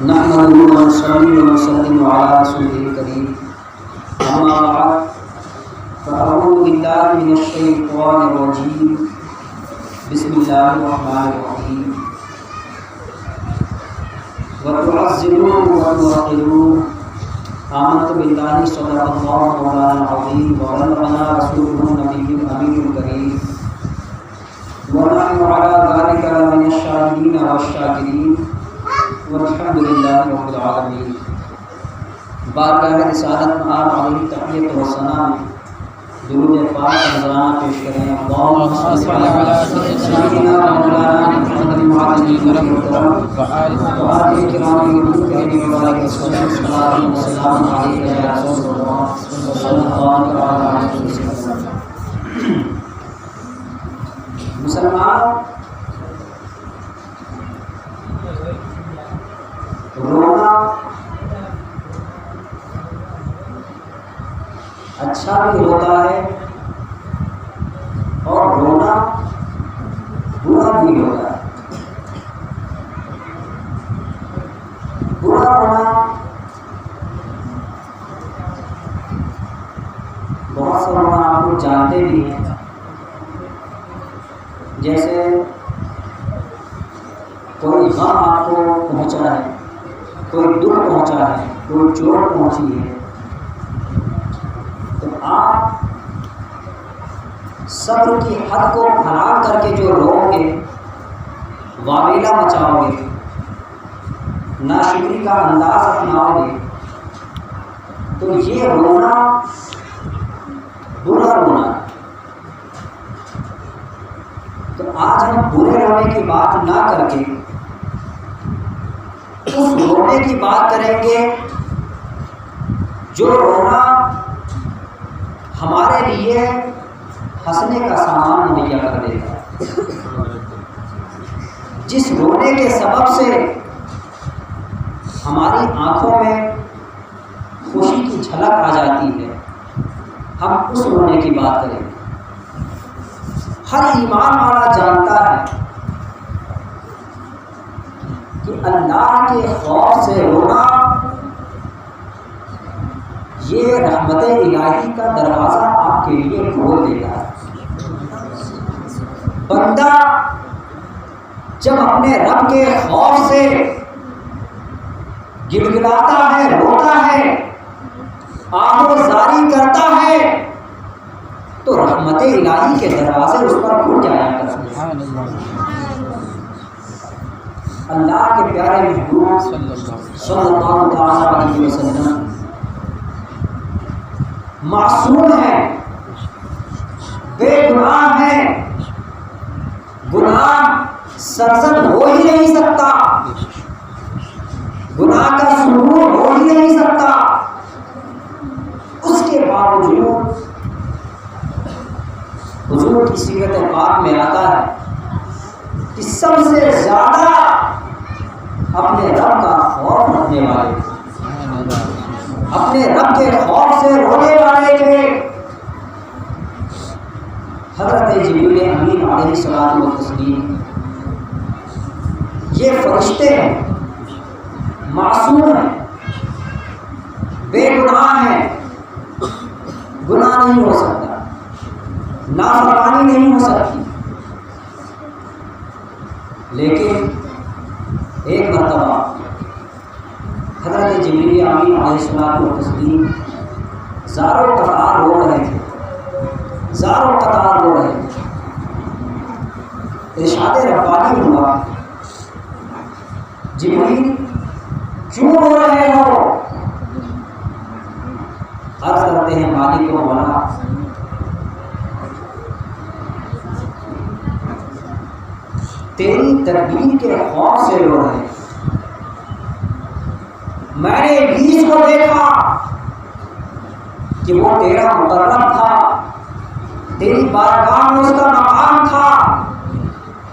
نحمده ونصلي ونسلم على رسوله الكريم أما بعد فأعوذ بالله من الشيطان الرجيم بسم الله الرحمن الرحيم وتعزروه وتوقروه آمنت بالله صدق الله مولانا العظيم وبلغنا رسوله النبي الأمين الكريم ونحن على ذلك من الشاهدين والشاكرين والحمد للہ رب العالمین۔ بارگاہ رسالت میں آپ علیہ تحیت و ثنا میں درود پاک کا نذرانہ پیش کریں۔ اللہم صل علی سیدنا مولانا محمد وعلی آلہ وصحبہ کرام الکرام مبارک وسلم صلاۃ و سلام علیک یا رسول اللہ صلی اللہ علیہ وسلم۔ مسلمان رونا اچھا بھی ہوتا ہے اور رونا برا بھی ہوتا ہے۔ برا رونا بہت سا رونا آپ لوگ جانتے بھی ہیں، جیسے کوئی غم آپ کو پہنچا ہے، کوئی دکھ پہنچا ہے، کوئی چوٹ پہنچی ہے، تو آپ صبر کی حد کو پھیلا کر کے جو رو گے، واویلا مچاؤ گے، ناشکری کا انداز اپناؤ گے، تو یہ رونا برا رونا۔ تو آج ہم برے رونے کی بات نہ کر کے اس رونے کی بات کریں گے جو رونا ہمارے لیے ہنسنے کا سامان مہیا کر دے گا، جس رونے کے سبب سے ہماری آنکھوں میں خوشی کی جھلک آ جاتی ہے، ہم اس رونے کی بات کریں گے۔ ہر ایمان والا جانتا ہے کہ اللہ کے خوف سے رونا یہ رحمت الہی کا دروازہ آپ کے لیے کھول دیتا ہے۔ بندہ جب اپنے رب کے خوف سے گڑگڑاتا ہے، روتا ہے، آہوزاری کرتا ہے، تو رحمت الہی کے دروازے اس پر کھل جایا کرتے ہیں۔ اللہ کے پیارے محبوب صلی اللہ علیہ وسلم معصوم ہیں، بے گناہ ہیں، گناہ سرزد ہو ہی نہیں سکتا، گناہ کا شروع ہو ہی نہیں سکتا، اس کے باوجود حضور کی سیرت پاک میں آتا ہے کہ سب سے زیادہ اپنے رب کا خوف رکھنے والے، اپنے رب کے خوف سے رونے والے تھے حضرت جبریل امین علیہ الصلوۃ والتسلیم۔ یہ فرشتے ہیں، معصوم ہیں، بے گناہ ہیں، گناہ نہیں ہو سکتا، نافرمانی نہیں ہو سکتی، لیکن ایک مرتبہ حضرت جبریل امین علیہ الصلوۃ والتسلیم زار و قطار رو رہے تھے، زار و قطار رو رہے تھے۔ ارشاد ربانی ہوا، جبریل کیوں رو رہے ہو؟ عرض کرتے ہیں مالک و مولا، تیری تدبیر کے خوف سے رو رہے ہیں۔ میں نے ابلیس کو دیکھا کہ وہ تیرا مقرب تھا، تیری بارگاہ میں اس کا مقام تھا،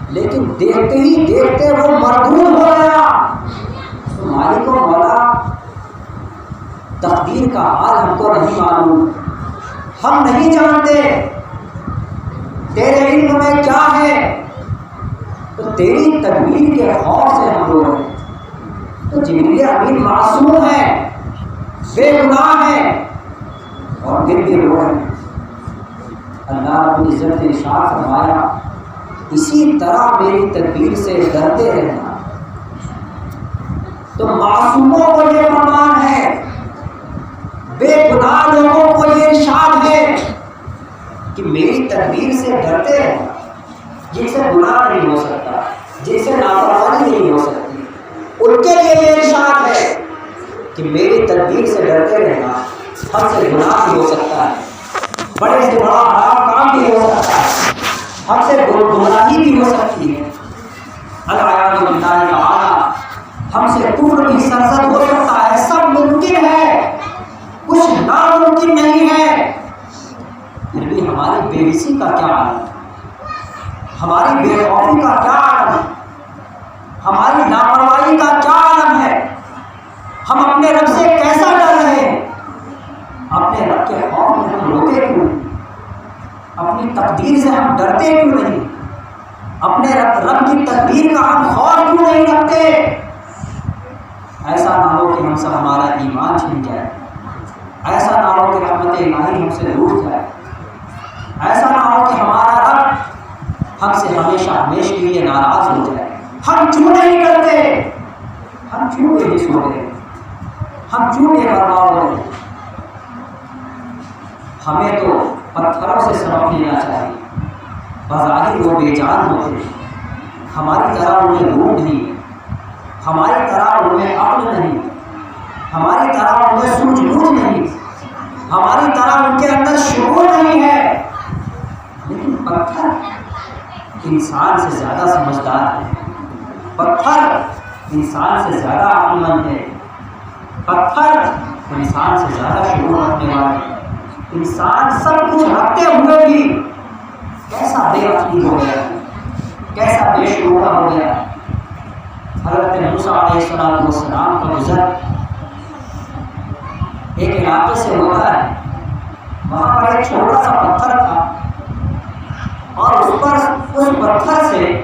لیکن دیکھتے ہی دیکھتے وہ مردود ہو گیا۔ تو مالک و مولا، تقدیر کا حال ہم کو نہیں معلوم، ہم نہیں جانتے تیرے علم میں کیا ہے، تو تیری تدبیر کے خوف سے ہم رو رہے ہیں۔ تو جبریل امین معصوم ہے، بے گناہ ہے، اور پھر بھی رو رہے ہیں۔ اللہ رب العزت نے ارشاد فرمایا اسی طرح میری تدبیر سے ڈرتے رہنا۔ تو معصوموں کو یہ فرمان ہے، بے گناہ لوگوں کو یہ ارشاد ہے کہ میری تدبیر سے ڈرتے رہنا۔ جن سے گناہ نہیں ہو سکتا، جن سے نافرمانی نہیں ہو سکتی، ان کے لیے یہ ارشاد ہے کہ میری تدبیر سے ڈرتے رہنا۔ ہم سے گناہ بھی ہو سکتا ہے، بڑے سے بڑا حرام کام بھی ہو سکتا ہے، ہم سے گمراہی بھی ہو سکتی ہے، العیاذ باللہ تعالی ہم سے کفر بھی سرزد ہو سکتا ہے، سب ممکن ہے، کچھ ناممکن نہیں ہے۔ پھر بھی ہماری بے بسی کا کیا عالم ہے، ہماری بے خوفی کا کیا عالم ہے، ہماری لاپرواہی کا کیا عالم ہے، ہم اپنے رب سے کیسا ڈر رہے ہیں، اپنے رب کے خوف میں ہم روتے کیوں نہیں، اپنی تقدیر سے ہم ڈرتے کیوں نہیں، اپنے رب کی تقدیر کا ہم خوف کیوں نہیں رکھتے۔ ایسا نہ ہو کہ ہم سے ہمارا ایمان چھن جائے، ایسا نہ ہو کہ رحمت الہی ہم سے روٹ جائے، ایسا نہ ہو کہ ہمارا رب ہم سے ہمیشہ ہمیشہ کے لیے ناراض ہو جائے۔ ہم کیوں نہیں کرتے، ہم کیوں نہیں سوتے، ہم کیوں نہیں برباد ہو رہے۔ ہمیں تو پتھروں سے سبق لینا چاہیے، بظاہر وہ بے جان ہوتے ہیں، ہماری طرح انہیں روح نہیں، ہماری طرح ان میں عقل نہیں، ہماری طرح ان میں سوجھ بوجھ نہیں، ہماری طرح ان کے اندر شعور نہیں ہے، لیکن پتھر انسان سے زیادہ سمجھدار ہے، پتھر انسان سے زیادہ عقل مند ہے، پتھر انسان سے زیادہ شعور رکھنے والے ہیں۔ انسان سب کچھ رکھتے ہوئے بھی کیسا بے عقلی ہو گیا، کیسا بے شعور ہو گیا۔ حضرت موسیٰ علیہ السلام کا گزر ایک علاقے سے ہوتا ہے، وہاں پر ایک چھوٹا سا پتھر تھا اور اس پتھر سے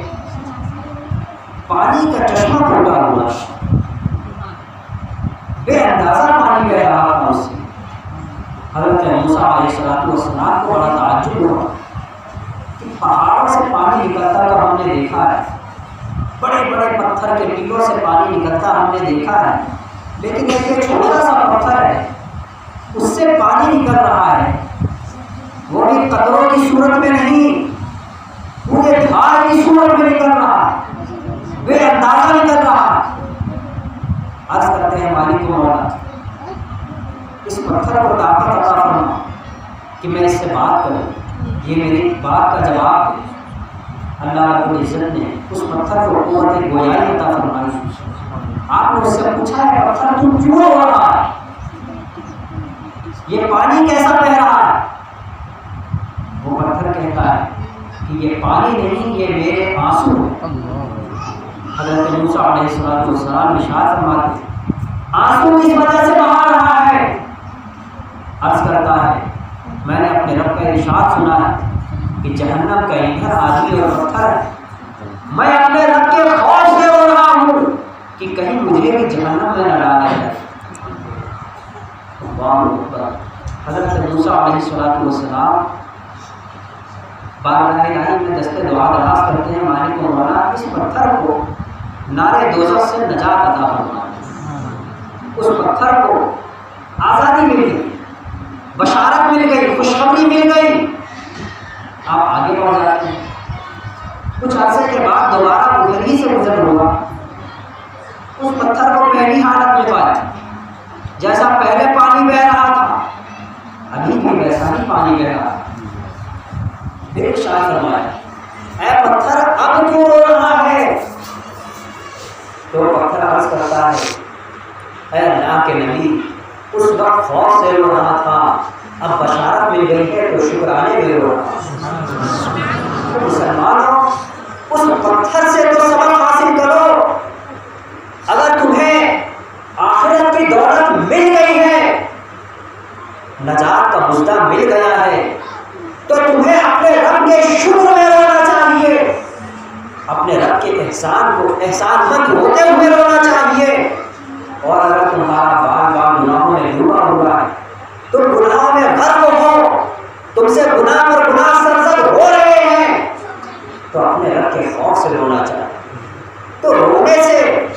پانی کا چشمہ پھوٹا ہوا، بے اندازہ پانی بہ رہا تھا اس سے۔ حضرت موسیٰ علیہ السلام کو بڑا تعجب ہوا کہ پہاڑوں سے پانی نکلتا تو ہم نے دیکھا ہے، بڑے بڑے پتھر کے ٹیلوں سے پانی نکلتا ہم نے دیکھا ہے، لیکن ایک چھوٹا سا پتھر ہے اس سے پانی نکل رہا ہے، وہ بھی قطروں کی صورت میں نہیں، پورے دھار کی صورت میں نکل رہا ہے، بے اندازہ نکل رہا ہے۔ عرض کرتے ہیں مالک و مولا اس پتھر کو طاقت عطا فرما کہ میں اس سے بات کروں، یہ میری بات کا جواب ہے۔ اللہ رب العزت نے اس پتھر کو قوت گویائی عطا فرمائی۔ آپ نے اس سے پوچھا ہے پتھر تم کیوں رو رہا ہے، یہ پانی کیسا بہ رہا ہے؟ وہ پتھر کہتا ہے کہ یہ پانی نہیں، یہ میرے آنسو ہیں۔ حضرت موسیٰ علیہ السلام ارشاد فرماتے آنسو کس وجہ سے بہا رہا ہے؟ عرض کرتا ہے میں نے اپنے رب کا ارشاد سنا ہے کہ جہنم کا ایندھن آدمی اور پتھر ہے، میں اپنے رب کے خوف سے رو رہا ہوں کہ کہیں مجھے بھی جہنم میں نہ ڈالا جائے۔ حضرت موسیٰ علیہ السلام بارگاہ الہی میں دست دعا دراز کرتے ہیں مالک و مولا اس پتھر کو نارے دوزخ سے نجات عطا فرما، اس پتھر کو آزادی مل گئی، بشارت مل گئی، خوشخبری مل گئی۔ آپ آگے بڑھ جاتے ہیں، کچھ عرصے کے بعد دوبارہ ادھر ہی سے گزر ہوا، اس پتھر کو پہلی حالت میں پایا، جیسا پہلے پانی بہ رہا تھا ابھی بھی ویسا ہی پانی بہ رہا۔ پھر ارشاد فرمایا اے پتھر اب کیوں رو رہا ہے؟ تو پتھر عرض کرتا ہے اے اللہ کے نبی اس وقت خوف سے رو رہا تھا، اب بشارت مل گئی ہے تو شکرانے میں رو رہا۔ مسلمانوں اس پتھر سے تو سبق حاصل کرو، اگر تمہیں آخرت کی دولت مل گئی ہے، نجات کا مژدہ مل گیا ہے، تو تمہیں اپنے رب کے شکر میں رونا چاہیے، اپنے رب کے احسان کو احسان مند ہوتے ہوئے رونا چاہیے۔ اور اگر تمہارا بال بال گناہوں میں ڈوبا ہوا ہے، تم گناہوں میں غرق ہو، تم سے گناہ پر گناہ سرزد ہو رہے ہیں، تو اپنے رب کے خوف سے رونا چاہیے۔ تو رونے سے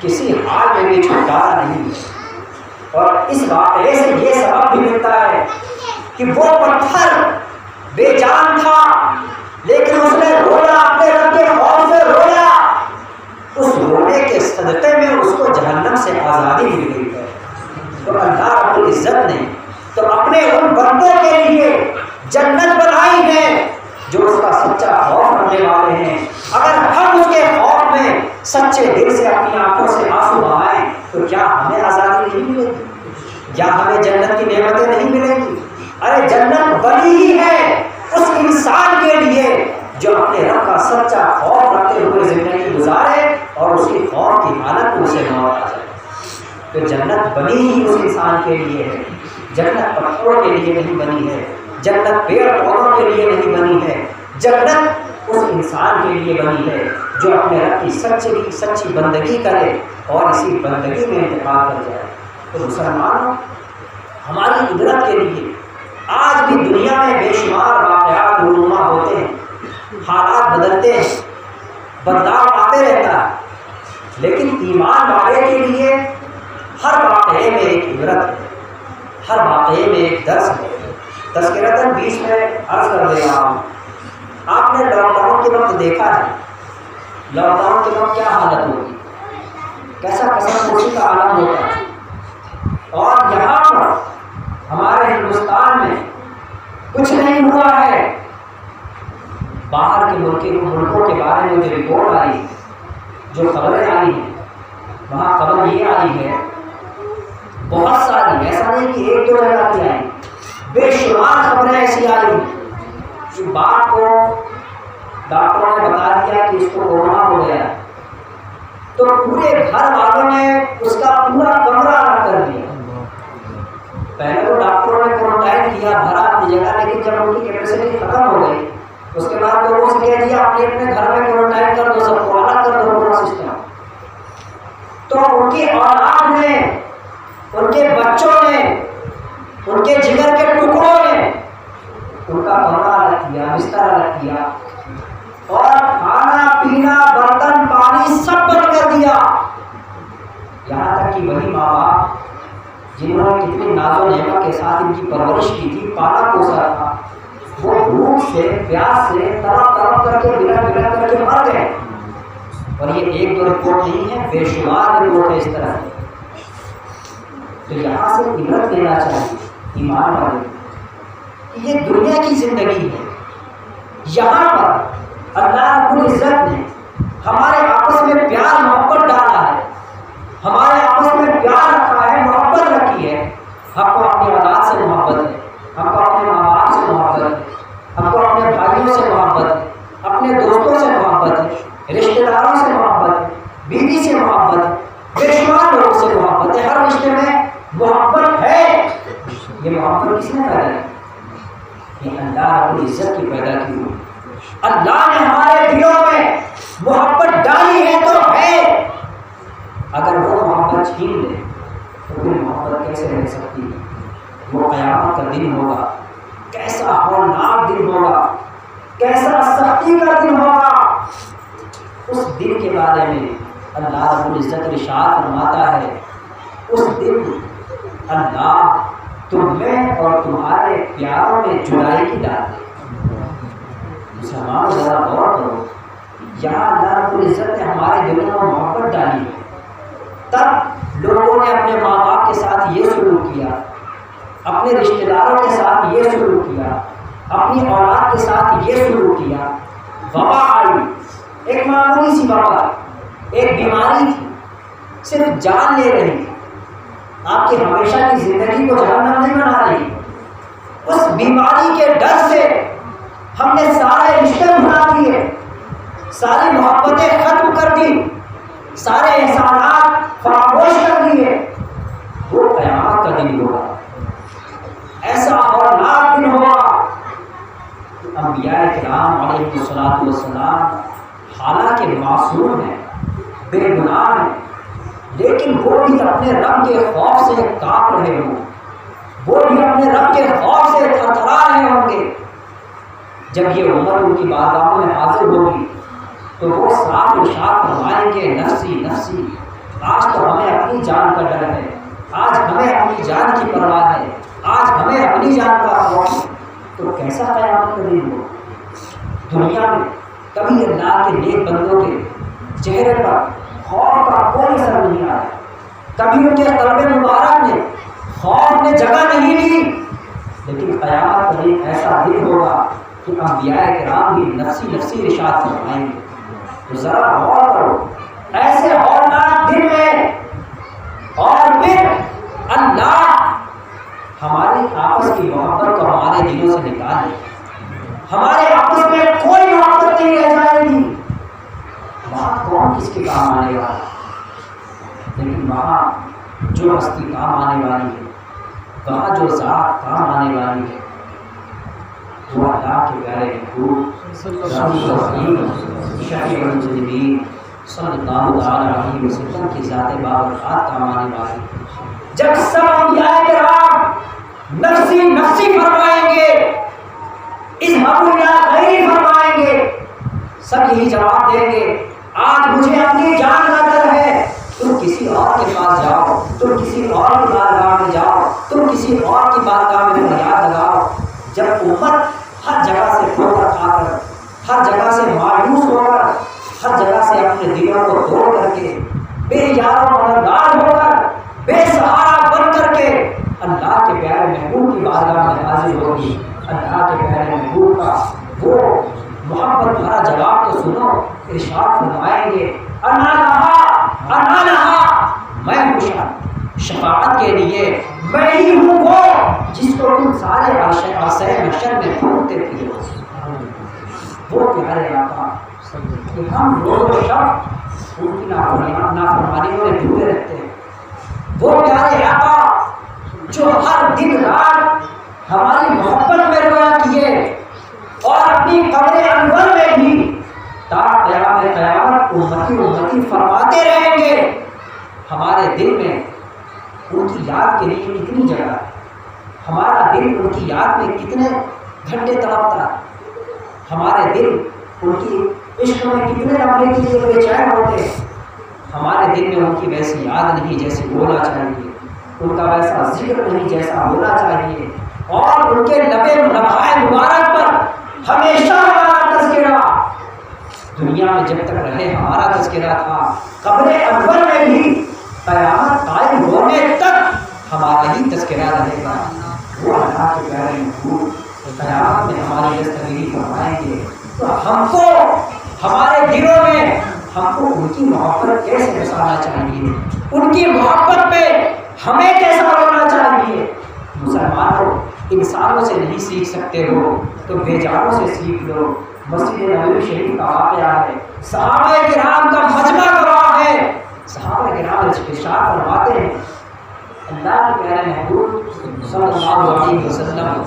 کسی حال میں بھی چھٹکارا نہیں ہے۔ اور اس واقعے سے یہ سبق بھی ملتا ہے کہ وہ پتھر بے جان تھا لیکن اس نے رونا، اپنے رب کے خوف سے رونا، اس رونے کے صدقے میں اس کو جہنم سے آزادی مل گئی ہے۔ تو اللہ رب العزت نے تو اپنے ان بندوں کے لیے جنت بنائی ہے جو اس کا سچا خوف رکھنے والے ہیں۔ اگر ہم اس کے خوف میں سچے دل سے اپنی آنکھوں سے آنسو بہائیں تو کیا ہمیں آزادی نہیں ملے گی؟ کیا ہمیں جنت کی نعمتیں نہیں ملیں گی؟ ارے جنت بنی ہی ہے اس انسان کے لیے جو اپنے رب کا سچا خوف رکھتے ہوئے زندگی گزارے اور اس کی خوف کی حالت میں اسے موت آ جائے۔ تو جنت بنی ہی اس انسان کے لیے ہے، جنت پتھروں کے لیے نہیں بنی ہے، جنت پیڑ پودوں کے لیے نہیں بنی ہے، جنت اس انسان کے لیے بنی ہے جو اپنے رب کی سچی بندگی کرے اور اسی بندگی میں انتقال کر جائے۔ تو مسلمانوں، ہماری عبرت کے لیے آج بھی دنیا میں بے شمار واقعات رونما ہوتے ہیں، حالات بدلتے ہیں، بدلاؤ آتے رہتا ہے، لیکن ایمان والے کے لیے ہر واقعے میں ایک عبرت ہے، ہر واقعے میں ایک درس ہے۔ تذکرتاً بیچ میں عرض کر دے رہا ہوں، آپ نے لاک ڈاؤن کے وقت دیکھا ہے، لاک ڈاؤن کے وقت کیا حالت ہوگی، کیسا قسم خوشی کا عالم ہوتا ہے۔ اور یہاں پر ہمارے ہندوستان میں کچھ نہیں ہوا ہے، باہر کے ملکوں کے بارے میں جو رپورٹ آئی، جو خبریں آئی ہیں، وہاں خبر یہ آئی ہے بہت ساری، ایسا نہیں کہ ایک دو جگہ کی آئی، بے شمار خبریں ایسی آئی کہ باپ کو ڈاکٹروں نے بتا دیا کہ اس کو کورونا ہو گیا ہے، تو پورے گھر والوں نے اس کا پورا کمرہ الگ کر دیا۔ پہلے تو ڈاکٹروں نے کوارنٹائن کیا بھرا اپنی جگہ، لیکن جب ان کی کیپیسٹی ختم ہو گئی اس کے بعد لوگوں سے کہہ دیا اپنے اپنے گھر میں کوارنٹائن کر دو، سب کو الگ کر دو پورا سسٹم۔ تو ان کی اولاد نے، ان کے بچوں نے، ان کے جگر کے ٹکڑوں نے ان کا کمرہ الگ کیا، بستر الگ کیا، اور کھانا پینا برتن پانی سب بند کر دیا۔ یہاں تک کہ وہی ماں باپ جنہوں نے کتنی ناز و نعمت کے ساتھ ان کی پرورش کی تھی، پالا پوسا تھا، وہ بھوک سے پیاس سے تڑپ تڑپ کر کے بلک بلک کر کے مر گئے۔ اور یہ ایک دو رپورٹ نہیں ہے، بے شمار رپورٹ ہے اس طرح کی۔ تو یہاں سے عبرت لینا چاہیے ایمان والے، یہ دنیا کی زندگی ہے، یہاں پر اللہ رب العزت نے ہمارے آپس میں پیار محبت ڈالا ہے، ہمارے آپس میں پیار رکھا ہے، محبت رکھی ہے۔ ہم کو اپنی اولاد سے محبت ہے، ہم کو اپنے ماں باپ سے محبت ہے، ہم کو اپنے بھائیوں سے محبت ہے، اپنے دوستوں سے محبت ہے، رشتہ داروں سے محبت ہے، بیوی سے محبت ہے، بے شمار لوگوں سے محبت ہے، ہر رشتے میں محبت ہے۔ یہ محبت کس نے پیدا کی؟ یہ اللہ رب العزت کی پیدا کی ہوئی۔ اللہ نے ہمارے دلوں میں محبت ڈالی ہے تو ہے، اگر وہ محبت چھین لے تو پھر محبت کیسے رہ سکتی ہے؟ وہ قیامت کا دن ہوگا، کیسا ہولناک دن ہوگا، کیسا سختی کا دن ہوگا۔ اس دن کے بارے میں اللہ رب العزت ارشاد فرماتا ہے، اس دن اللہ تم میں اور تمہارے پیاروں میں جدائی کی ڈال دے۔ مسلمانوں ذرا غور کرو، یہاں اللہ رب العزت نے ہمارے دلوں میں محبت ڈالی ہے، تب لوگوں نے اپنے ماں باپ کے ساتھ یہ سلوک کیا، اپنے رشتہ داروں کے ساتھ یہ سلوک کیا، اپنی اولاد کے ساتھ یہ سلوک کیا۔ وبا آئی، ایک معمولی سی وبا، ایک بیماری تھی، صرف جان لے رہی تھی، آپ کی ہمیشہ کی زندگی کو جہنم نہیں بنا رہی۔ اس بیماری کے ڈر سے ہم نے سارے رشتے بنا دیے، ساری محبتیں ختم کر دی، سارے احسانات فراموش کر دیے۔ وہ قیامت کا دن ہوگا، ایسا ہولناک دن ہوگا۔ انبیاء کرام علیہ الصلوۃ والسلام حالانکہ معصوم ہیں، بے گناہ ہیں، لیکن لیکن وہ بھی اپنے رب کے خوف سے کانپ رہے ہوں، وہ بھی اپنے رب کے خوف سے تھرتھرا رہے ہوں گے۔ جب یہ امت ان کی بارگاہوں میں حاضر ہوگی تو وہ صاف ارشاد فرمائیں گے نفسی نفسی، آج تو ہمیں اپنی جان کا ڈر ہے، آج ہمیں اپنی جان کی پرواہ ہے، آج ہمیں اپنی جان کا خوف ہے۔ تو کیسا قیامت کا دن ہو؟ دنیا میں کبھی اللہ کے نیک بندوں کے چہرے پر خوف کا کوئی اثر نہیں آیا، کبھی ان کے قلب مبارک میں خوف نے جگہ نہیں لی، لیکن قیامت کا دن ایسا دن ہوگا کہ انبیاء کرام بھی نفسی نفسی ارشاد فرمائیں گے۔ تو ذرا غور کرو، ایسے ہولناک دن میں اور پھر اللہ ہماری آپس کی محبت کو ہمارے دلوں سے نکال دے، ہمارے آپس میں کوئی محبت نہیں رہ جائے گی۔ وہاں کون کس کے کام آنے والا، لیکن وہاں جو ہستی کام آنے والی ہے، وہاں جو ذات کام آنے والی ہے، وہ اللہ کے پیارے محبوب شفیع المذنبین صلی اللہ علیہ وسلم کی ذات بابرکات کام آنے والی ہے۔ جب سب انبیاء کرام نفسی نفسی فرمائیں گے، اذهبوا الی غیری فرمائیں گے، سب یہی جواب دیں گے آج مجھے اپنی جان کا ڈر ہے، تم کسی اور کے پاس جاؤ، تم کسی اور کی بارگاہ میں جاؤ، تم کسی اور کی بارگاہ میں فریاد لگاؤ۔ جب امت ہر جگہ سے ٹھوکر کھا کر، ہر جگہ سے مایوس ہو کر، ہر جگہ سے اپنے دلوں کو توڑ کر کے، بے یار و مددگار ہو کر، بے سہارا بن کر کے اللہ کے پیارے محبوب کی بارگاہ میں حاضر ہوگی، اللہ کے پیارے محبوب کا وہ محبت بھرا جواب تو سنو، ارشاد فرمائیں گے انا لہا، میں ہوں شفاعت کے لیے، میں ہی ہوں وہ جس کو تم سارے عرصہ محشر میں ڈھونڈتے تھے۔ وہ پیارے آقا کہ ہم روز و شب ان کی نافرمانیوں میں ڈوبے رہتے ہیں، وہ پیارے آقا جو ہر دن رات ہماری محبت میں رویا کیے اور اپنی قبر انور میں بھی تا قیامت امتی امتی فرماتے رہیں گے۔ ہمارے دل میں ان کی یاد کے لیے کتنی جگہ ہے، ہمارا دل ان کی یاد میں کتنے گھنٹے تڑپتا ہے، ہمارے دل ان کی عشق میں کتنے لمحے کے لیے بے چین ہوتے ہیں۔ ہمارے دل میں ان کی ویسی یاد نہیں جیسے ہونا چاہیے، ان کا ویسا ذکر نہیں جیسا ہونا چاہیے، اور ان کے لمحہ مبارک پر ہمیشہ ہمارا تذکرہ، دنیا میں جب تک رہے ہمارا تذکرہ تھا، قبر انور میں بھی قیامت قائم ہونے تک ہمارا ہی تذکرہ رہے گا۔ وہ اللہ کے پیارے محبوب قیامت میں ہماری دستگیری فرمائیں گے، تو ہم کو ہمارے دلوں میں ہم کو ان کی محبت کیسے بسانا چاہیے، ان کی محبت پہ ہمیں کیسا ہونا چاہیے۔ مسلمانوں انسانوں سے نہیں سیکھ سکتے ہو تو بے جانوں سے سیکھ لو۔ مسجد نبوی شریف کا واقعہ ہے، صحابہ کرام کا مجمع گواہ ہے، صحابہ کرام ارشاد فرماتے ہیں اللہ کے پیارے محبوب صلی اللہ علیہ وسلم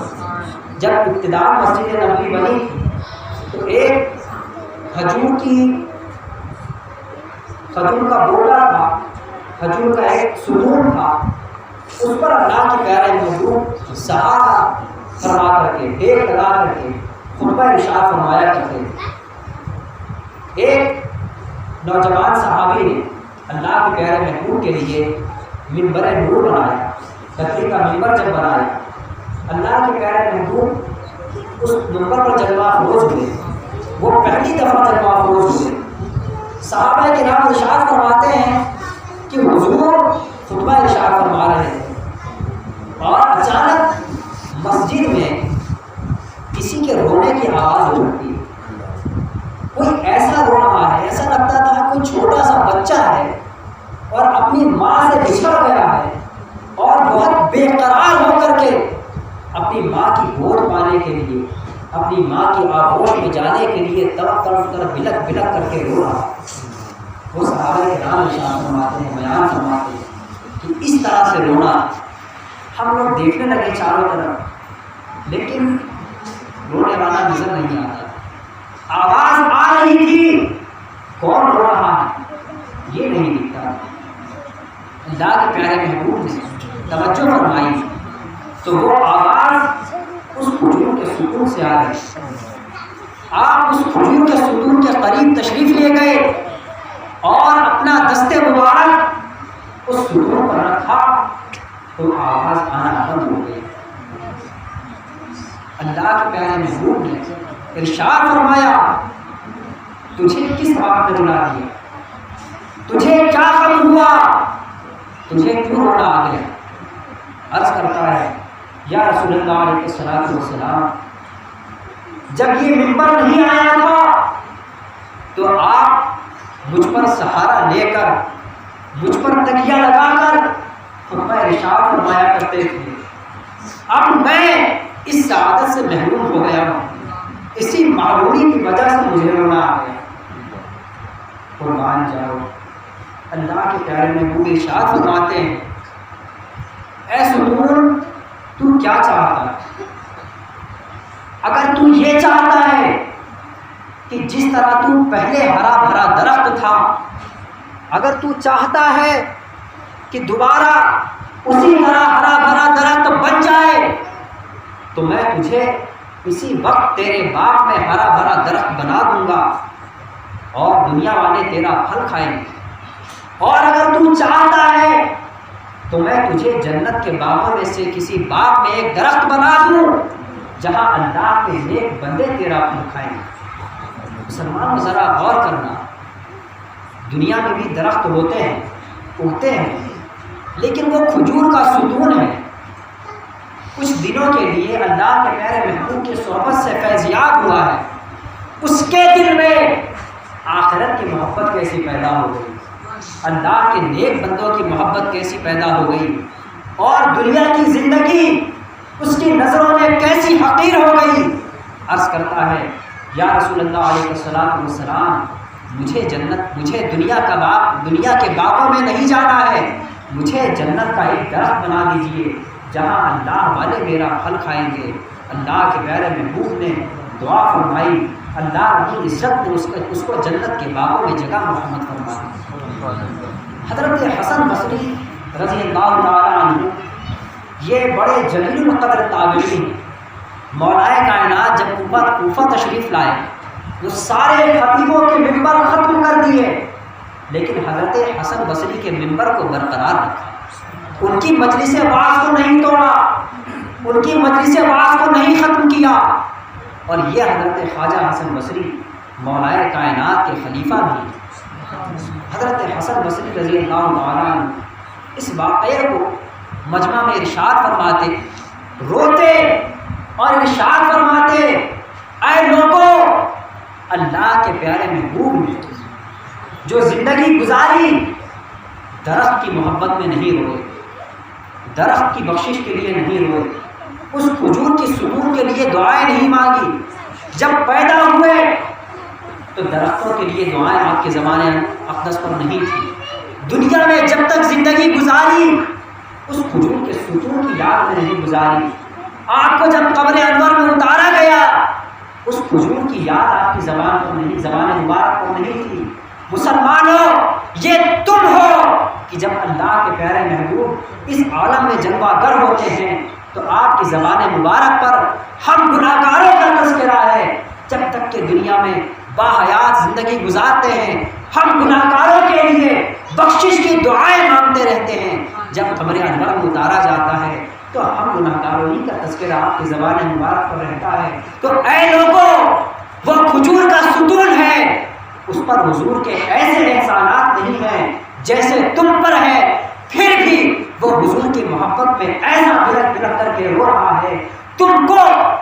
جب ابتدا مسجد نبوی بنی تو ایک کھجور کا بوٹا تھا، کھجور کا ایک ستون تھا، اس پر اللہ کے پیارے محبوب سہارا فرما کر کے، ٹیک لگا کر کے خطبہ ارشاد فرمایا کرتے۔ ایک نوجوان صحابی نے اللہ کے پیارے محبوب کے لیے منبر نور بنایا، لکڑی کا منبر جب بنایا، اللہ کے پیارے محبوب اس منبر پر جلوہ افروز ہوئے، وہ پہلی دفعہ جلوہ افروز ہوئے۔ صحابہ کرام ارشاد فرماتے ہیں کہ حضور خطبہ ارشاد فرما رہے تھے اور اچانک مسجد میں کسی کے رونے کی آواز اٹھتی ہے، کوئی ایسا رو رہا ہے، ایسا لگتا تھا کوئی چھوٹا سا بچہ ہے اور اپنی ماں سے بچھڑ گیا ہے اور بہت بے قرار ہو کر کے اپنی ماں کی گود پانے کے لیے، اپنی ماں کی آغوش میں جانے کے لیے تڑپ تڑپ کر بلک بلک کر کے رو رہا ہے۔ وہ صحابہ کرام ارشاد فرماتے ہیں، بیان فرماتے ہیں کہ اس طرح سے رونا ہم لوگ دیکھنے لگے چاروں طرف، لیکن رونے والا نظر نہیں آتا، آواز آ رہی تھی، کون رو رہا ہے یہ نہیں دکھتا۔ اللہ کے پیارے محبوب نے توجہ فرمائی تو وہ آواز اس کھجور کے ستون سے آ گئی. آپ اس کھجور کے ستون کے قریب تشریف لے گئے اور اپنا دست مبارک اس ستون پر رکھا تو آواز آنا بند ہو گئی. اللہ کے پیارے محبوب نے ارشاد فرمایا تجھے کس بات نے رلا دیا؟ تجھے کیا غم ہوا؟ تجھے کیوں رونا آ گیا؟ عرض کرتا ہے یا رسول اللہ علیہ الصلوۃ والسلام، جب یہ منبر نہیں آیا تھا تو آپ مجھ پر سہارا لے کر، مجھ پر تکیہ لگا کر خطبہ ارشاد فرمایا کرتے تھے. اب میں اس سعادت سے محروم ہو گیا ہوں، اسی معلومی کی وجہ سے مجھے رونا آ گیا. قربان جاؤ، اللہ کے پیارے محبوب ارشاد فرماتے ہیں اے ستون تو کیا چاہتا ہے؟ اگر تو یہ چاہتا ہے کہ جس طرح تو پہلے ہرا بھرا درخت تھا، اگر تو چاہتا ہے کہ دوبارہ اسی طرح ہرا بھرا درخت بن جائے تو میں تجھے اسی وقت تیرے باغ میں ہرا بھرا درخت بنا دوں گا اور دنیا والے تیرا پھل کھائیں گے. اور اگر تو چاہتا ہے تو میں تجھے جنت کے باغوں میں سے کسی باغ میں ایک درخت بنا دوں جہاں اللہ کے نیک بندے تیرا پھل کھائیں گے. مسلمان ذرا غور کرنا، دنیا میں بھی درخت ہوتے ہیں، اگتے ہیں، لیکن وہ کھجور کا ستون ہے. کچھ دنوں کے لیے اللہ کے پیارے محبوب کی صحبت سے فیضیاب ہوا ہے، اس کے دل میں آخرت کی محبت کیسی پیدا ہو گئی، اللہ کے نیک بندوں کی محبت کیسی پیدا ہو گئی، اور دنیا کی زندگی اس کی نظروں میں کیسی حقیر ہو گئی. عرض کرتا ہے یا رسول اللہ علیہ الصلوۃ والسلام، مجھے دنیا کے باغوں میں نہیں جانا ہے، مجھے جنت کا ایک درخت بنا دیجئے جہاں اللہ والے میرا پھل کھائیں گے. اللہ کے پیارے محبوب نے دعا فرمائی، اللہ رب العزت نے اس کو جنت کے باغوں میں جگہ محمد فرمائی. حضرت حسن بصری رضی اللہ تعالیٰ عنہ یہ بڑے جلیل القدر تابعین ہیں. مولائے کائنات جب کوفہ تشریف لائے وہ سارے خطیبوں کے ممبر ختم کر دیے، لیکن حضرت حسن بصری کے ممبر کو برقرار رکھا. ان کی مجلس وعظ کو نہیں توڑا، ان کی مجلس وعظ کو نہیں ختم کیا. اور یہ حضرت خواجہ حسن بصری مولائے کائنات کے خلیفہ بھی. حضرت حسن بصری رضی اللہ تعالیٰ عنہ اس واقعے کو مجمع میں ارشاد فرماتے، روتے اور ارشاد فرماتے اے لوگوں، اللہ کے پیارے محبوب نے جو زندگی گزاری درخت کی محبت میں نہیں روئے، درخت کی بخشش کے لیے نہیں روئے، اس کھجور کی ستون کے لیے دعائیں نہیں مانگی. جب پیدا ہوئے تو درختوں کے لیے دعائیں آپ کے زمانے اقدس پر نہیں تھی. دنیا میں جب تک زندگی گزاری اس کھجور کے ستون کی یاد میں نہیں گزاری. آپ کو جب قبر انور میں اتارا گیا اس کھجور کی یاد آپ کی زبان پر نہیں، زبان مبارک پر نہیں تھی. مسلمانوں، یہ تم ہو کہ جب اللہ کے پیارے محبوب اس عالم میں جلوہ گر ہوتے ہیں تو آپ کی زبان مبارک پر ہم گناہ گاروں کا تذکرہ ہے. جب تک کہ دنیا میں باحیات زندگی گزارتے ہیں ہم گناہ گاروں کے لیے بخشش کی دعائیں مانگتے رہتے ہیں. جب قبر انور میں اتارا جاتا ہے تو ہم گناہ گاروں ہی کا تذکرہ آپ کی زبان مبارک پر رہتا ہے. تو اے لوگوں، وہ کھجور کا ستون ہے، اس پر حضور کے ایسے احسانات نہیں ہیں جیسے تم پر ہے، پھر بھی وہ حضور کی محبت میں ایسا بلک بلک کر کے رو رہا ہے. تم کو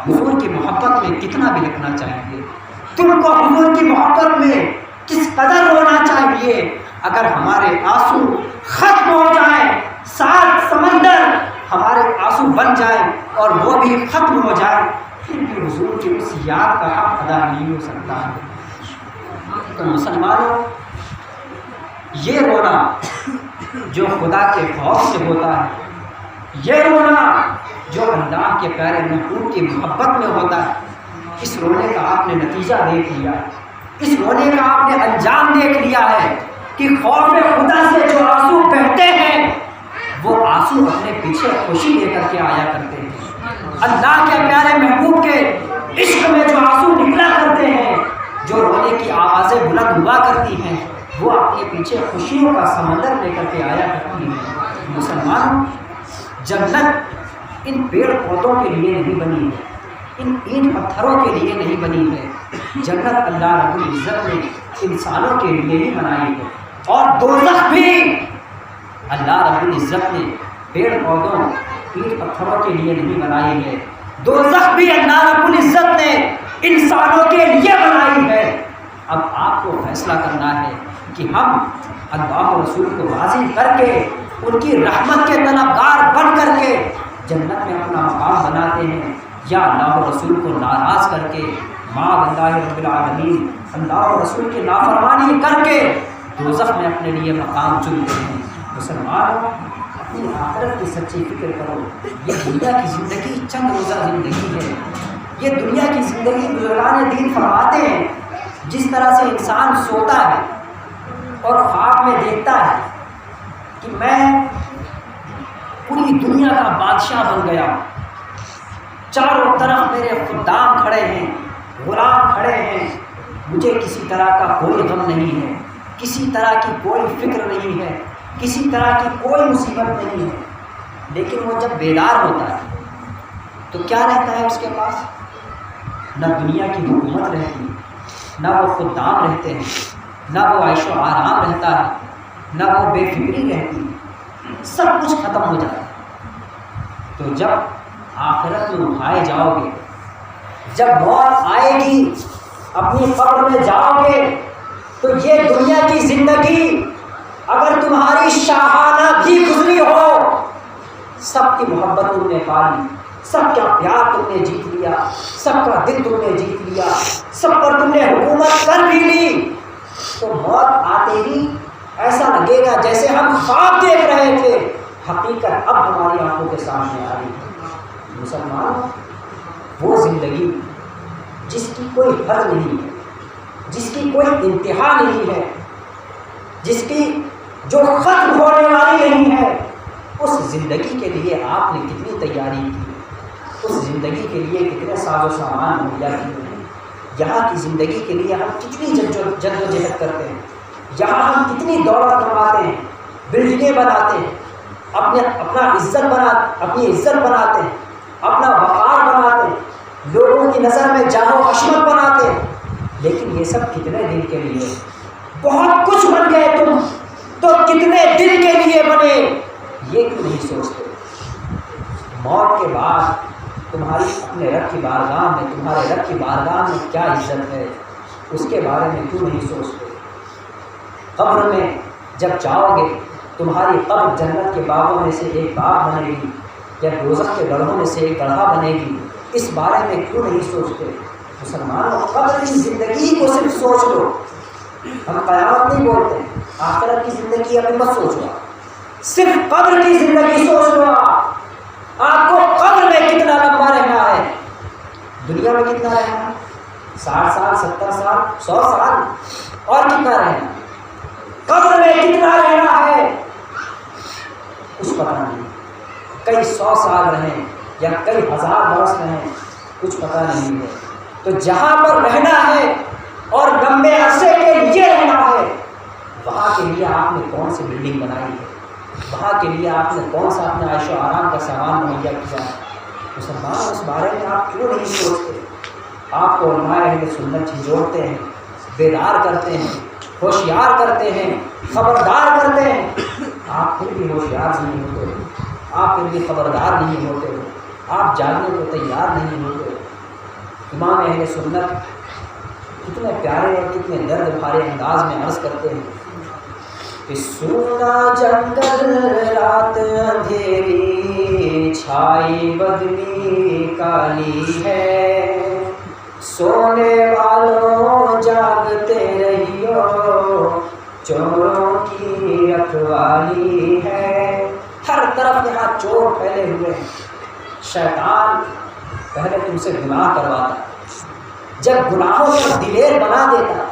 حضور کی محبت میں کتنا بلکنا چاہیے، تم کو حضور کی محبت میں کس قدر رونا چاہیے. اگر ہمارے آنسو ختم ہو جائیں، سات سمندر ہمارے آنسو بن جائیں اور وہ بھی ختم ہو جائے، پھر بھی حضور کی اس یاد کا حق ادا نہیں ہو سکتا ہے. تو مسلمانوں، یہ رونا جو خدا کے خوف سے ہوتا ہے، یہ رونا جو اللہ کے پیارے محبوب کی محبت میں ہوتا ہے، اس رونے کا آپ نے نتیجہ دیکھ لیا، اس رونے کا آپ نے انجام دیکھ لیا ہے. کہ خوف خدا سے جو آنسو بہتے ہیں وہ آنسو اپنے پیچھے خوشی لے کر کے آیا کرتے ہیں۔ اللہ کے پیارے محبوب کے عشق میں جو آنسو نکلا کرتے ہیں، جو رونے کی آوازیں بلند ہوا کرتی ہیں، وہ اپنے پیچھے خوشیوں کا سمندر لے کر کے آیا کرتی ہیں۔ مسلمانوں، جنت ان پیڑ پودوں کے لیے نہیں بنی ہے، ان اینٹ پتھروں کے لیے نہیں بنی ہے، جنت اللہ رب العزت نے انسانوں کے لیے ہی بنائی ہے۔ اور دوزخ بھی اللہ رب العزت نے پیڑ پودوں اینٹ پتھروں کے لیے نہیں بنائی ہے، دوزخ بھی اللہ رب العزت نے انسانوں کے لیے بنائی ہے۔ اب آپ کو فیصلہ کرنا ہے کہ ہم اللہ و رسول کو راضی کر کے، ان کی رحمت کے طلبگار بن کر کے جنت میں اپنا مقام بناتے ہیں، یا اللہ و رسول کو ناراض کر کے معاذ اللہ رب العالمین اللہ و رسول کی نافرمانی کر کے دوزخ میں اپنے لیے مقام چنتے ہیں۔ مسلمانوں، اپنی آخرت کی سچی فکر کرو۔ یہ دنیا کی زندگی چند روزہ زندگی ہے۔ یہ دنیا کی زندگی بزرگان دین فرماتے ہیں، جس طرح سے انسان سوتا ہے اور خواب میں دیکھتا ہے کہ میں پوری دنیا کا بادشاہ بن گیا، چاروں طرف میرے خدام کھڑے ہیں، غلام کھڑے ہیں، مجھے کسی طرح کا کوئی غم نہیں ہے، کسی طرح کی کوئی فکر نہیں ہے، کسی طرح کی کوئی مصیبت نہیں ہے۔ لیکن وہ جب بیدار ہوتا ہے تو کیا رہتا ہے اس کے پاس؟ نہ دنیا کی حکومت رہتی، نہ وہ خدام رہتے ہیں، نہ وہ عیش و آرام رہتا ہے، نہ وہ بے فکری رہتی، سب کچھ ختم ہو جاتا ہے۔ تو جب آخرت میں اٹھائے جاؤ گے، جب موت آئے گی، اپنی قبر میں جاؤ گے، تو یہ دنیا کی زندگی اگر تمہاری شاہانہ بھی گزری ہو، سب کی محبت تم نے پا لی، سب کا پیار تم نے جیت لیا، سب کا دل تم نے جیت لیا، سب پر تم نے حکومت کر بھی لی، تو موت آتے ہی ایسا لگے گا جیسے ہم خواب دیکھ رہے تھے، حقیقت اب ہماری آنکھوں کے سامنے آ رہی ہے۔ مسلمان، وہ زندگی جس کی کوئی حد نہیں ہے، جس کی کوئی انتہا نہیں ہے، جس کی جو ختم ہونے والی نہیں ہے، اس زندگی کے لیے آپ نے کتنی تیاری کی، اس زندگی کے لیے کتنے ساز و سامان مہیا کیے ہیں، یہاں کی زندگی کے لیے ہم کتنی جد و جہد کرتے ہیں، یہاں ہم کتنی دولت کماتے ہیں، بلڈنگیں بناتے ہیں، اپنی عزت بناتے ہیں، اپنا وقار بناتے ہیں، لوگوں کی نظر میں جاہ و عظمت بناتے ہیں، لیکن یہ سب کتنے دن کے لیے؟ بہت کچھ بن گئے تم، تو کتنے دن کے لیے بنے؟ یہ کیوں نہیں سوچتے؟ موت کے بعد تمہاری اپنے رب کی بارگاہ میں، تمہارے رب کی بارگاہ میں کیا عزت ہے، اس کے بارے میں کیوں نہیں سوچتے؟ قبر میں جب جاؤ گے، تمہاری قبر جنت کے باغوں میں سے ایک باغ بنے گی یا دوزخ کے گڑھوں میں سے ایک گڑھا بنے گی، اس بارے میں کیوں نہیں سوچتے؟ مسلمانوں، قبر کی زندگی کو صرف سوچ لو۔ ہم قیامت نہیں بولتے، آخرت کی زندگی ابھی مت سوچو، صرف قبر کی زندگی سوچ لو۔ آپ کو قبر میں کتنا لمبا رہنا ہے، دنیا میں کتنا رہنا ہے؟ 60 سال، 70 سال، 100 سال، اور کتنا رہنا؟ قبر میں کتنا رہنا ہے کچھ پتہ نہیں، کئی 100 سال رہیں یا کئی 1000 برس رہیں، کچھ پتہ نہیں ہے۔ تو جہاں پر رہنا ہے اور لمبے عرصے کے لیے رہنا ہے، وہاں کے لیے آپ نے کون سی بلڈنگ بنائی ہے، وہاں کے لیے آپ نے کون سا اپنے عیش و آرام کا سامان مہیا کیا ہے؟ مسلمان، اس بارے میں آپ کیوں نہیں سوچتے؟ آپ کو علماء اہل سنت جھنجھوڑتے ہیں، بیدار کرتے ہیں، ہوشیار کرتے ہیں، خبردار کرتے ہیں، آپ پھر بھی ہوشیار نہیں ہوتے، آپ پھر بھی خبردار نہیں ہوتے، آپ جاننے کو تیار نہیں ہوتے۔ امام اہل سنت کتنے پیارے اور کتنے درد بھرے انداز میں عرض کرتے ہیں کہ سونا جنگل رات اندھیری چھائی بدنی کالی ہے، سونے والوں جاگتے رہیو چوروں کی رکھوالی ہے۔ ہر طرف یہاں چور پھیلے ہوئے ہیں، شیطان پہلے تم سے گناہ کرواتا، جب گناہوں پر دلیر بنا دیتا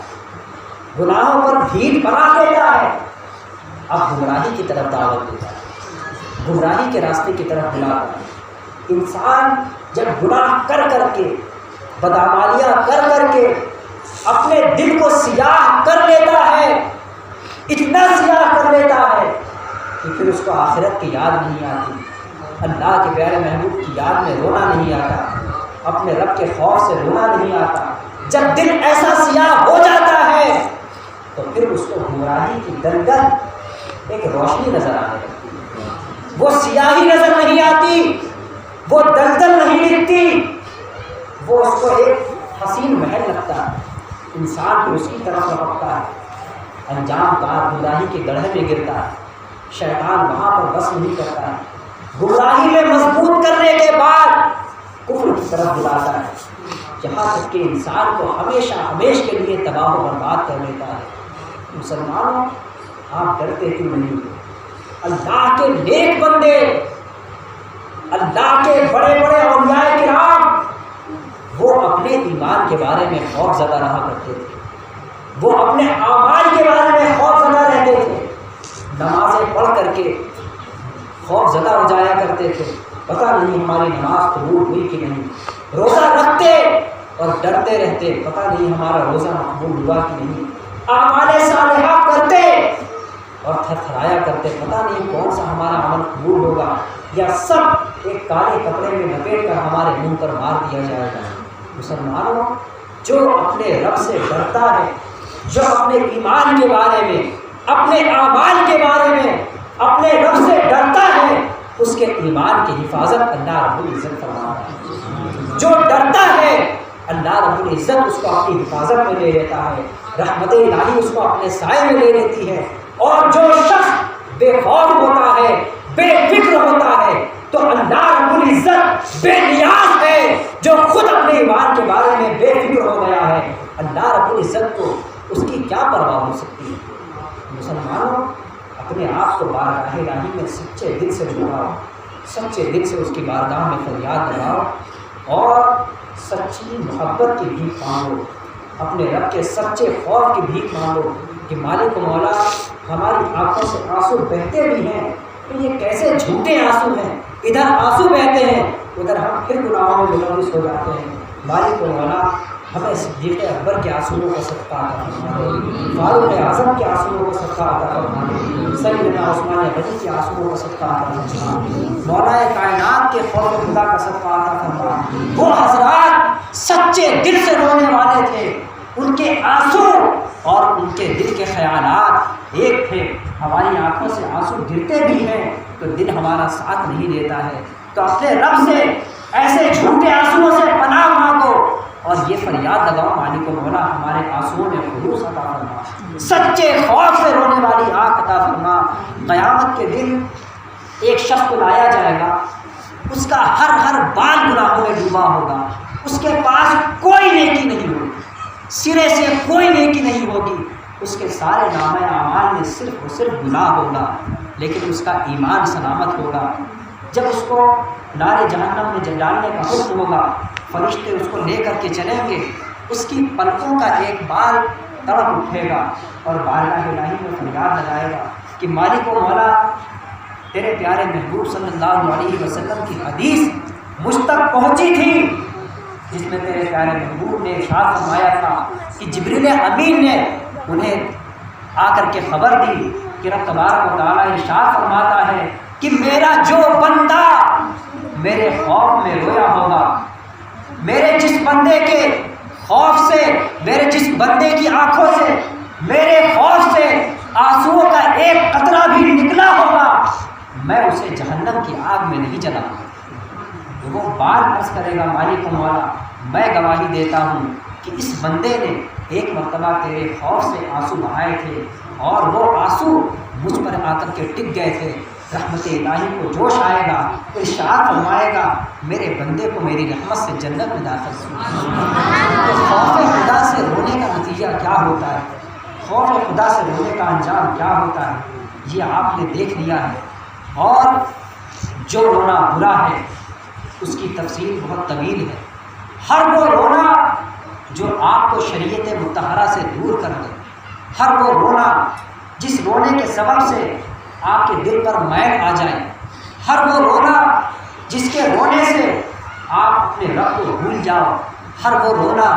گناہوں پر بھیڑ بنا دیتا ہے، اب گمراہی کی طرف دعوت دیتا ہے، گمراہی کے راستے کی طرف بلاتا ہے۔ انسان جب گناہ کر کر کے، بدعمالیاں کر کر کے اپنے دل کو سیاہ کر لیتا ہے، اتنا سیاہ کر لیتا ہے کہ پھر اس کو آخرت کی یاد نہیں آتی، اللہ کے پیارے محبوب کی یاد میں رونا نہیں آتا، اپنے رب کے خوف سے رونا نہیں آتا۔ جب دل ایسا سیاہ ہو جاتا ہے تو پھر اس کو گمراہی کی دلدل ایک روشنی نظر آنے لگتی ہے، وہ سیاہی نظر نہیں آتی، وہ دلدل نہیں دکھتی، وہ اس کو ایک حسین محل لگتا ہے، انسان کو اس کی طرف لپکتا ہے، انجام کار گمراہی کے گڑھے میں گرتا ہے، شیطان وہاں پر بس نہیں کرتا ہے، گمراہی میں مضبوط کرنے کے بعد کفر کی طرف بلاتا ہے، جہاں تک کہ انسان کو ہمیشہ ہمیشہ کے لیے تباہ و برباد کر دیتا ہے۔ مسلمانوں، آپ ڈرتے کیوں نہیں؟ اللہ کے نیک بندے، اللہ کے بڑے بڑے اولیاء کرام، وہ اپنے ایمان کے بارے میں خوف زدہ رہا کرتے تھے، وہ اپنے اعمال کے بارے میں خوف زدہ رہتے تھے، نمازیں پڑھ کر کے خوف زدہ ہو جایا کرتے تھے، پتہ نہیں ہماری نماز قبول ہوئی کہ نہیں، روزہ رکھتے اور ڈرتے رہتے، پتہ نہیں ہمارا روزہ مقبول ہوا کہ نہیں، اعمال صالحہ کرتے اور تھرتھرایا کرتے، پتہ نہیں کون سا ہمارا عمل قبول ہوگا، یا سب ایک کالے کپڑے میں لپیٹ کر ہمارے منہ پر مار دیا جائے گا۔ مسلمانوں، جو اپنے رب سے ڈرتا ہے، جو اپنے ایمان کے بارے میں، اپنے اعمال کے بارے میں اپنے رب سے ڈرتا ہے، اس کے ایمان کی حفاظت اللہ رب العزت فرماتا ہے۔ جو ڈرتا ہے، اللہ رب العزت اس کو اپنی حفاظت میں لے لیتا ہے، رحمت الہی اس کو اپنے سائے میں لے لیتی ہے۔ اور جو شخص بے خوف ہوتا ہے، بے فکر ہوتا ہے، تو اللہ رب العزت بے نیاز ہے، جو خود اپنے ایمان کے بارے میں بے فکر ہو گیا ہے، اللہ رب العزت کو اس کی کیا پرواہ ہو سکتی ہے؟ مسلمانوں، اپنے آپ کو بارگاہ الہی میں سچے دل سے جھکاؤ، سچے دل سے اس کی بارگاہ میں فریاد لگاؤ اور سچی محبت کی بھیک مانگو، اپنے رب کے سچے خوف کی بھیک مانگو کہ مالک و مولا، ہماری آنکھوں سے آنسو بہتے بھی ہیں تو یہ کیسے جھوٹے آنسو ہیں، ادھر آنسو بہتے ہیں ادھر ہم پھر گناہوں میں ملوث ہو جاتے ہیں۔ مالک و مولا، ہمیں صدیق اکبر کے آنسوؤں کا صدقہ عطا فرما، فاروق اعظم کے آنسوؤں کا صدقہ عطا فرما، سیدنا عثمان غنی کے آنسوؤں کا صدقہ عطا فرما، مولا کائنات کے خوف خدا کا صدقہ عطا فرما۔ وہ حضرات سچے دل سے رونے والے تھے، ان کے آنسو اور ان کے دل کے خیالات ایک تھے۔ ہماری آنکھوں سے آنسو گرتے بھی ہیں تو دل ہمارا ساتھ نہیں دیتا ہے، تو اپنے رب سے ایسے جھوٹے آنسوؤں سے پناہ مانگو اور یہ فریاد لگاؤ، مالک و مولا ہمارے آنسوؤں میں خلوص عطا فرما، سچے خوف سے رونے والی آنکھ عطا فرما۔ قیامت کے دن ایک شخص کو لایا جائے گا، اس کا ہر بال گناہوں میں ڈوبا ہوگا، اس کے پاس کوئی نیکی نہیں ہوگی، سرے سے کوئی نیکی نہیں ہوگی، اس کے سارے نامہ اعمال میں صرف اور صرف گناہ ہوگا، لیکن اس کا ایمان سلامت ہوگا۔ جب اس کو نار جہنم میں ڈالنے کا حکم ہوگا، فرشتے اس کو لے کر کے چلیں گے، اس کی پلکوں کا ایک بال تڑپ اٹھے گا اور بارگاہ الہی میں فریاد لگائے گا کہ مالک و مولا، تیرے پیارے محبوب صلی اللہ علیہ وسلم کی حدیث مجھ تک پہنچی تھی جس میں تیرے پیارے محبوب نے ارشاد فرمایا تھا کہ جبریل امین نے انہیں آ کر کے خبر دی کہ رب تبارک و تعالیٰ ارشاد فرماتا ہے کہ میرا جو بندہ میرے خوف میں رویا ہوگا، میرے جس بندے کے خوف سے، میرے جس بندے کی آنکھوں سے میرے خوف سے آنسوؤں کا ایک قطرہ بھی نکلا ہوگا، میں اسے جہنم کی آگ میں نہیں جلاؤں گا۔ وہ بار عرض کرے گا، مالک و مولا، میں گواہی دیتا ہوں کہ اس بندے نے ایک مرتبہ تیرے خوف سے آنسو بہائے تھے اور وہ آنسو مجھ پر آ کر کے ٹک گئے تھے۔ رحمت الہی کو جوش آئے گا، ارشاد فرمائے گا میرے بندے کو میری رحمت سے جنت میں داخل کر۔ تو خوف خدا سے رونے کا نتیجہ کیا ہوتا ہے، خوف خدا سے رونے کا انجام کیا ہوتا ہے، یہ آپ نے دیکھ لیا ہے۔ اور جو رونا برا ہے اس کی تفصیل بہت طویل ہے۔ ہر وہ رونا جو آپ کو شریعت مطہرہ سے دور کر دے، ہر وہ رونا جس رونے کے سبب سے آپ کے دل پر میل آ جائے، ہر وہ رونا جس کے رونے سے آپ اپنے رب کو بھول جاؤ، ہر وہ رونا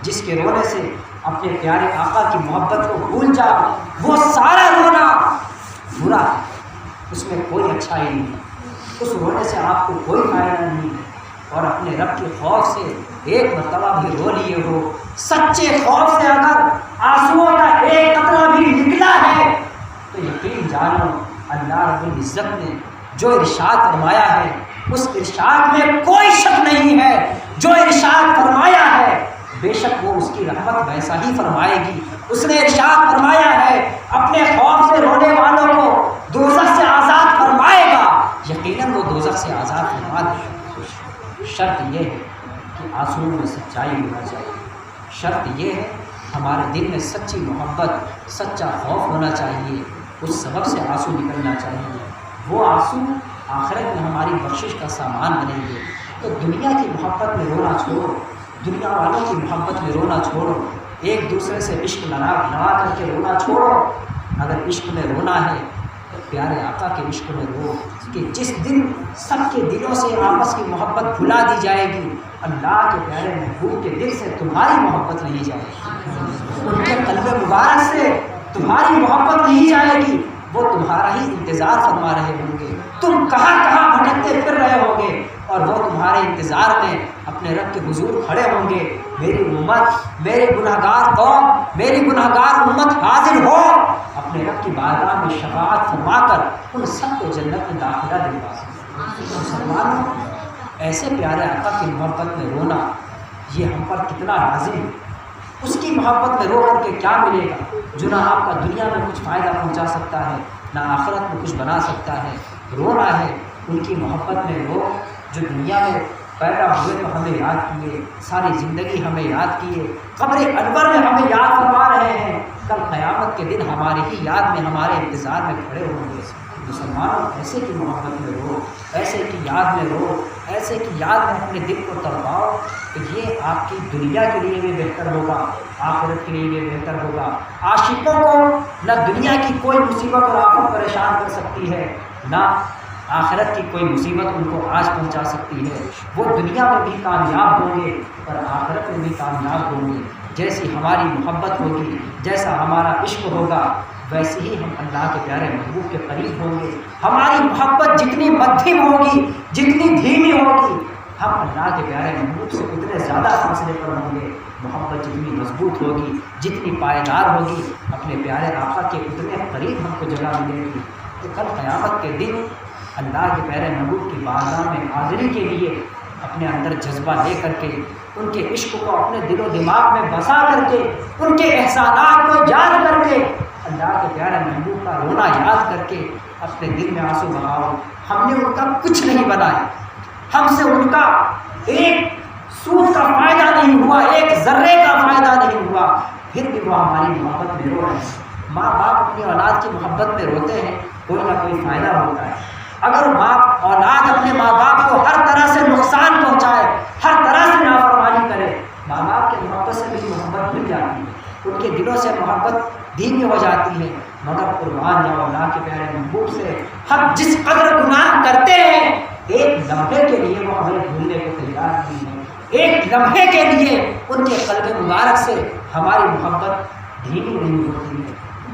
جس کے رونے سے اپنے پیارے آقا کی محبت کو بھول جاؤ، وہ سارا رونا برا ہے، اس میں کوئی اچھائی نہیں، اس رونے سے آپ کو کوئی فائدہ نہیں۔ اور اپنے رب کے خوف سے ایک مرتبہ بھی رو لیے ہو، سچے خوف سے اگر آنسوؤں کا ایک قطرہ بھی نکلا ہے تو یقین جانو اللہ رب العزت نے جو ارشاد فرمایا ہے اس ارشاد میں کوئی شک نہیں ہے، جو ارشاد فرمایا ہے بے شک وہ اس کی رحمت ویسا ہی فرمائے گی۔ اس نے ارشاد فرمایا ہے اپنے خوف سے رونے والوں کو دوزخ سے آزاد فرمائے گا، یقیناً وہ دوزخ سے آزاد فرما دے گا۔ شرط یہ ہے کہ آنسوؤں میں سچائی ہونا چاہیے، شرط یہ ہے ہمارے دل میں سچی محبت، سچا خوف ہونا چاہیے، اس سبب سے آنسو نکلنا چاہیے، وہ آنسو آخرت میں ہماری بخشش کا سامان بنیں گے۔ تو دنیا کی محبت میں رونا چھوڑو، دنیا والوں کی محبت میں رونا چھوڑو، ایک دوسرے سے عشق لڑا کر کے رونا چھوڑو۔ اگر عشق میں رونا ہے تو پیارے آقا کے عشق میں رو، کہ جس دن سب کے دلوں سے آپس کی محبت بھلا دی جائے گی، اللہ کے پیارے محبوب کے دل سے تمہاری محبت نہیں جائے گی، ان کے قلب مبارک سے تمہاری محبت نہیں جائے گی، وہ تمہارا ہی انتظار فرما رہے ہوں گے، تم کہاں کہاں بھٹکتے پھر رہے ہوں گے اور وہ تمہارے انتظار میں اپنے رب کے حضور کھڑے ہوں گے، میری امت، میرے گناہگار قوم، میری گناہگار امت حاضر ہو، اپنے رب کی بارگاہ میں شفاعت فرما کر ان سب کو جنت میں داخلہ دلوا سکتے۔ مسلمانوں، ایسے پیارے آقا کی محبت میں رونا یہ ہم پر کتنا لازم ہے۔ اس کی محبت میں رو کر کے کیا ملے گا؟ جو نہ آپ کا دنیا میں کچھ فائدہ پہنچا سکتا ہے، نہ آخرت میں کچھ بنا سکتا ہے۔ رونا ہے ان کی محبت میں رو جو دنیا میں پیدا ہوئے تو ہمیں یاد کیے، ساری زندگی ہمیں یاد کیے، قبر انور میں ہمیں یاد فرما رہے ہیں، کل قیامت کے دن ہماری ہی یاد میں ہمارے انتظار میں کھڑے ہوں گے۔ مسلمانوں، ایسے کی محبت میں رو، ایسے کی یاد میں رو، ایسے کی یاد میں اپنے دل کو تڑپاؤ، تو یہ آپ کی دنیا کے لیے بھی بہتر ہوگا، آخرت کے لیے بھی بہتر ہوگا۔ عاشقوں کو نہ دنیا کی کوئی مصیبت اور آفت پریشان کر سکتی ہے، نہ آخرت کی کوئی مصیبت ان کو آج پہنچا سکتی ہے۔ وہ دنیا میں بھی کامیاب ہوں گے اور آخرت میں بھی کامیاب ہوں گے۔ جیسی ہماری محبت ہوگی، جیسا ہمارا عشق ہوگا، ویسے ہی ہم اللہ کے پیارے محبوب کے قریب ہوں گے۔ ہماری محبت جتنی مدھم ہوگی، جتنی دھیمی ہوگی، ہم اللہ کے پیارے محبوب سے اتنے زیادہ فاصلے پر ہوں گے۔ محبت جتنی مضبوط ہوگی، جتنی پائیدار ہوگی، اپنے پیارے آقا کے اتنے قریب ہم کو جگہ ملے گی۔ تو کل قیامت کے دن اللہ کے پیارے محبوب کی بارگاہ میں حاضری کے لیے اپنے اندر جذبہ لے کر کے، ان کے عشق کو اپنے دل و دماغ میں بسا کر کے، ان کے احسانات کو یاد کر کے، اللہ کے پیارے محبوب کا رونا یاد کر کے اپنے دل میں آنسو بہاؤ۔ ہم نے ان کا کچھ نہیں بنایا، ہم سے ان کا ایک سود کا فائدہ نہیں ہوا، ایک ذرے کا فائدہ نہیں ہوا، پھر بھی وہ ہماری محبت میں رو رہے ہیں۔ ماں باپ اپنی اولاد کی محبت میں روتے ہیں، کوئی نہ کوئی فائدہ ہوتا ہے۔ اگر اولاد اپنے ماں باپ کو ہر طرح سے نقصان پہنچائے، ہر طرح سے نافرمانی کرے، ماں باپ کی محبت سے بھی محبت مل جاتی ہے، ان کے دلوں سے محبت دھیمی ہو جاتی ہے۔ مگر قربان جاؤ اللہ کے پیارے محبوب سے، ہم جس قدر گناہ کرتے ہیں، ایک لمحے کے لیے وہ ہمیں بھولنے کو تیار نہیں ہے، ایک لمحے کے لیے ان کے قلب مبارک سے ہماری محبت دھیمی نہیں ہوتی ہے۔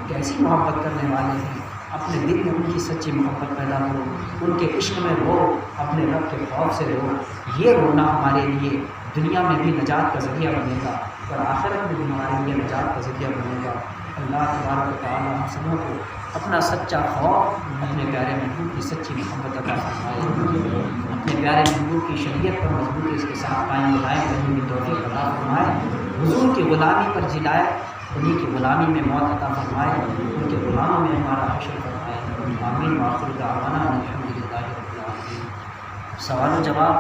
کیسی محبت کرنے والے ہیں، اپنے دل میں ان کی سچی محبت پیدا کرو، ان کے عشق میں رو، اپنے رب کے خوف سے رو۔ یہ رونا ہمارے لیے دنیا میں بھی نجات کا ذریعہ بنے گا اور آخرت میں بھی ہمارے لیے نجات کا ذریعہ بنے گا۔ اللہ تبارک و تعالیٰ ہم سبوں کو اپنا سچا خوف، اپنے پیارے محبوب کی سچی محبت عطا فرمائے، اپنے پیارے محبوب کی شریعت پر مضبوطی اس کے ساتھ قائم و دائم رہنے کی توفیق عطا فرمائے، حضور کی غلامی پر جلائے، انہیں کی غلامی میں موت عطا فرمائے، ان کے غلاموں میں ہمارا حشر فرمائے۔ آمین۔ وآخر دعوانا الحمد للہ رب العالمین۔ سوال و جواب